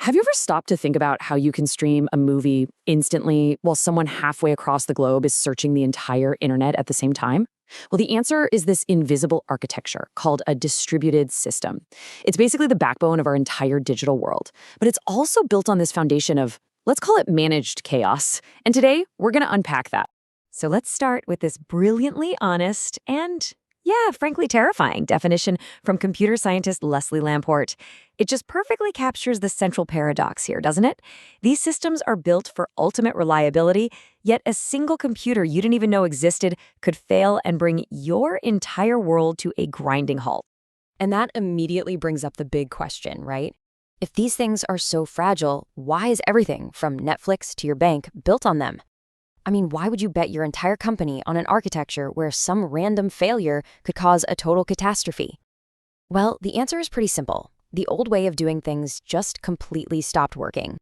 Have you ever stopped to think about how you can stream a movie instantly while someone halfway across the globe is searching the entire internet at the same time? Well, the answer is this invisible architecture called a distributed system. It's basically the backbone of our entire digital world, but it's also built on this foundation of, let's call it managed chaos. And today, we're going to unpack that. So let's start with this brilliantly honest and, yeah, frankly terrifying definition from computer scientist Leslie Lamport. It just perfectly captures the central paradox here, doesn't it? These systems are built for ultimate reliability, yet a single computer you didn't even know existed could fail and bring your entire world to a grinding halt. And that immediately brings up the big question, right? If these things are so fragile, why is everything, from Netflix to your bank, built on them? I mean, why would you bet your entire company on an architecture where some random failure could cause a total catastrophe? Well, the answer is pretty simple. The old way of doing things just completely stopped working.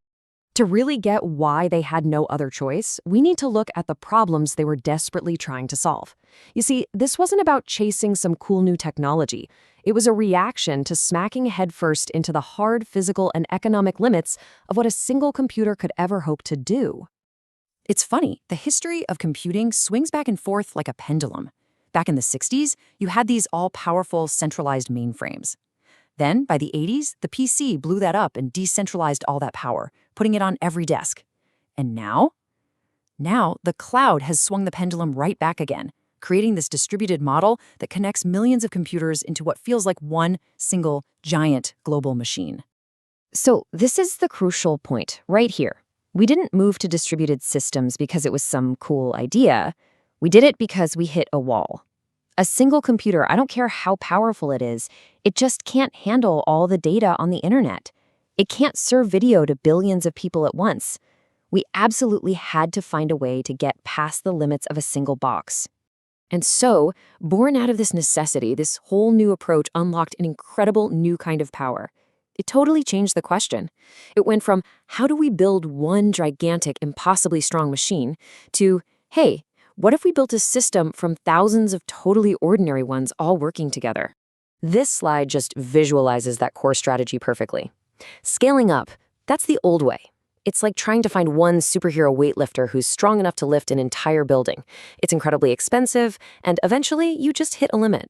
To really get why they had no other choice, we need to look at the problems they were desperately trying to solve. You see, this wasn't about chasing some cool new technology. It was a reaction to smacking headfirst into the hard physical and economic limits of what a single computer could ever hope to do. It's funny, the history of computing swings back and forth like a pendulum. Back in the 60s, you had these all-powerful centralized mainframes. Then, by the 80s, the PC blew that up and decentralized all that power, putting it on every desk. And now? Now, the cloud has swung the pendulum right back again, creating this distributed model that connects millions of computers into what feels like one single, giant global machine. So this is the crucial point right here. We didn't move to distributed systems because it was some cool idea. We did it because we hit a wall. A single computer, I don't care how powerful it is, it just can't handle all the data on the internet. It can't serve video to billions of people at once. We absolutely had to find a way to get past the limits of a single box. And so, born out of this necessity, this whole new approach unlocked an incredible new kind of power. It totally changed the question. It went from, how do we build one gigantic, impossibly strong machine, to, hey, what if we built a system from thousands of totally ordinary ones all working together? This slide just visualizes that core strategy perfectly. Scaling up, that's the old way. It's like trying to find one superhero weightlifter who's strong enough to lift an entire building. It's incredibly expensive, and eventually you just hit a limit.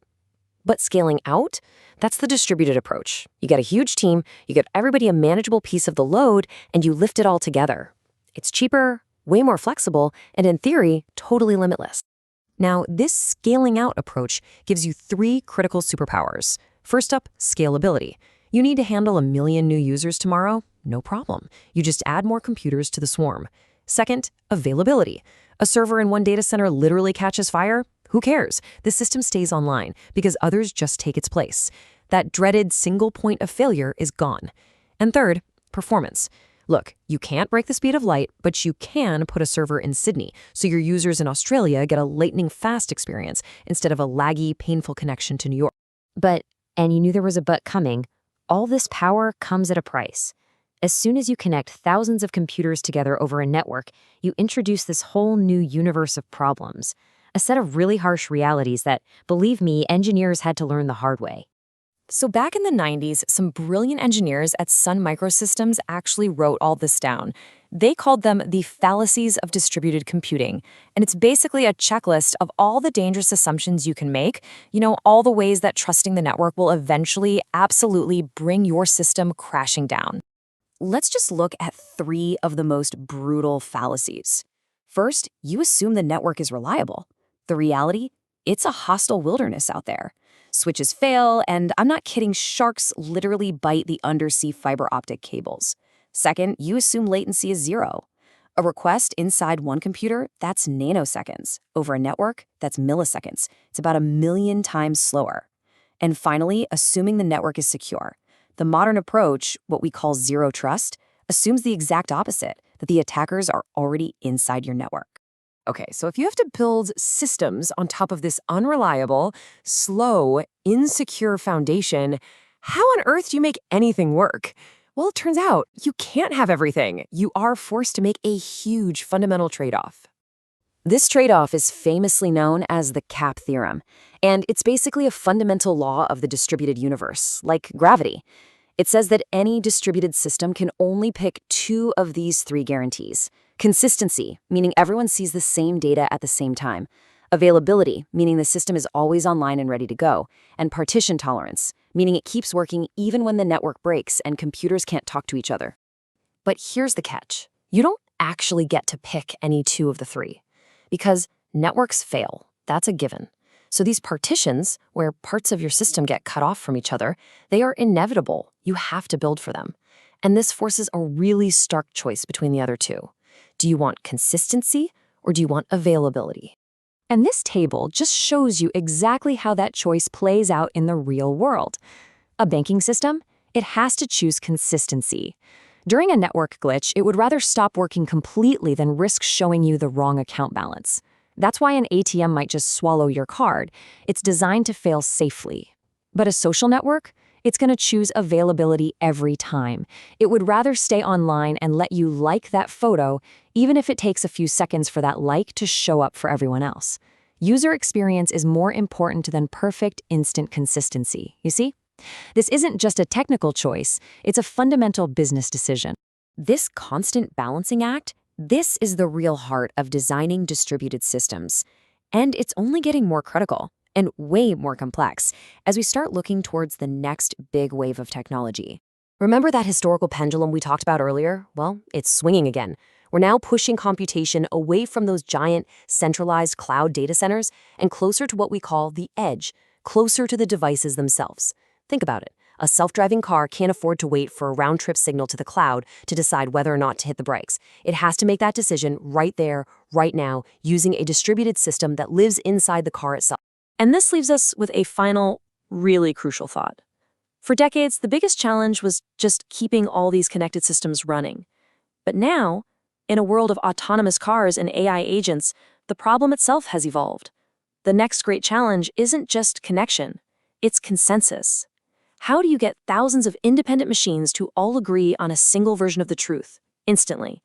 But scaling out, that's the distributed approach. You get a huge team, you get everybody a manageable piece of the load, and you lift it all together. It's cheaper, way more flexible, and in theory, totally limitless. Now, this scaling out approach gives you three critical superpowers. First up, scalability. You need to handle 1 million new users tomorrow? No problem. You just add more computers to the swarm. Second, availability. A server in one data center literally catches fire? Who cares? The system stays online because others just take its place. That dreaded single point of failure is gone. And third, performance. Look, you can't break the speed of light, but you can put a server in Sydney, so your users in Australia get a lightning-fast experience instead of a laggy, painful connection to New York. But, and you knew there was a but coming, all this power comes at a price. As soon as you connect thousands of computers together over a network, you introduce this whole new universe of problems. A set of really harsh realities that, believe me, engineers had to learn the hard way. So back in the 90s, some brilliant engineers at Sun Microsystems actually wrote all this down. They called them the fallacies of distributed computing. And it's basically a checklist of all the dangerous assumptions you can make, all the ways that trusting the network will eventually absolutely bring your system crashing down. Let's just look at 3 of the most brutal fallacies. First, you assume the network is reliable. The reality? It's a hostile wilderness out there. Switches fail, and I'm not kidding, sharks literally bite the undersea fiber optic cables. Second, you assume latency is 0. A request inside one computer, that's nanoseconds. Over a network, that's milliseconds. It's about 1 million times slower. And finally, assuming the network is secure. The modern approach, what we call zero trust, assumes the exact opposite, that the attackers are already inside your network. Okay, so if you have to build systems on top of this unreliable, slow, insecure foundation, how on earth do you make anything work? Well, it turns out you can't have everything. You are forced to make a huge fundamental trade-off. This trade-off is famously known as the cap theorem, and it's basically a fundamental law of the distributed universe, like gravity. It says that any distributed system can only pick two of these three guarantees. Consistency, meaning everyone sees the same data at the same time. Availability, meaning the system is always online and ready to go. And partition tolerance, meaning it keeps working even when the network breaks and computers can't talk to each other. But here's the catch. You don't actually get to pick any two of the three, because networks fail. That's a given. So these partitions, where parts of your system get cut off from each other, they are inevitable. You have to build for them. And this forces a really stark choice between the other two. Do you want consistency or do you want availability? And this table just shows you exactly how that choice plays out in the real world. A banking system, it has to choose consistency. During a network glitch, it would rather stop working completely than risk showing you the wrong account balance. That's why an ATM might just swallow your card. It's designed to fail safely. But a social network? It's going to choose availability every time. It would rather stay online and let you like that photo, even if it takes a few seconds for that like to show up for everyone else. User experience is more important than perfect instant consistency, you see? This isn't just a technical choice, it's a fundamental business decision. This constant balancing act, this is the real heart of designing distributed systems. And it's only getting more critical and way more complex as we start looking towards the next big wave of technology. Remember that historical pendulum we talked about earlier? Well, it's swinging again. We're now pushing computation away from those giant, centralized cloud data centers and closer to what we call the edge, closer to the devices themselves. Think about it. A self-driving car can't afford to wait for a round-trip signal to the cloud to decide whether or not to hit the brakes. It has to make that decision right there, right now, using a distributed system that lives inside the car itself. And this leaves us with a final, really crucial thought. For decades, the biggest challenge was just keeping all these connected systems running. But now, in a world of autonomous cars and AI agents, the problem itself has evolved. The next great challenge isn't just connection, it's consensus. How do you get thousands of independent machines to all agree on a single version of the truth, instantly?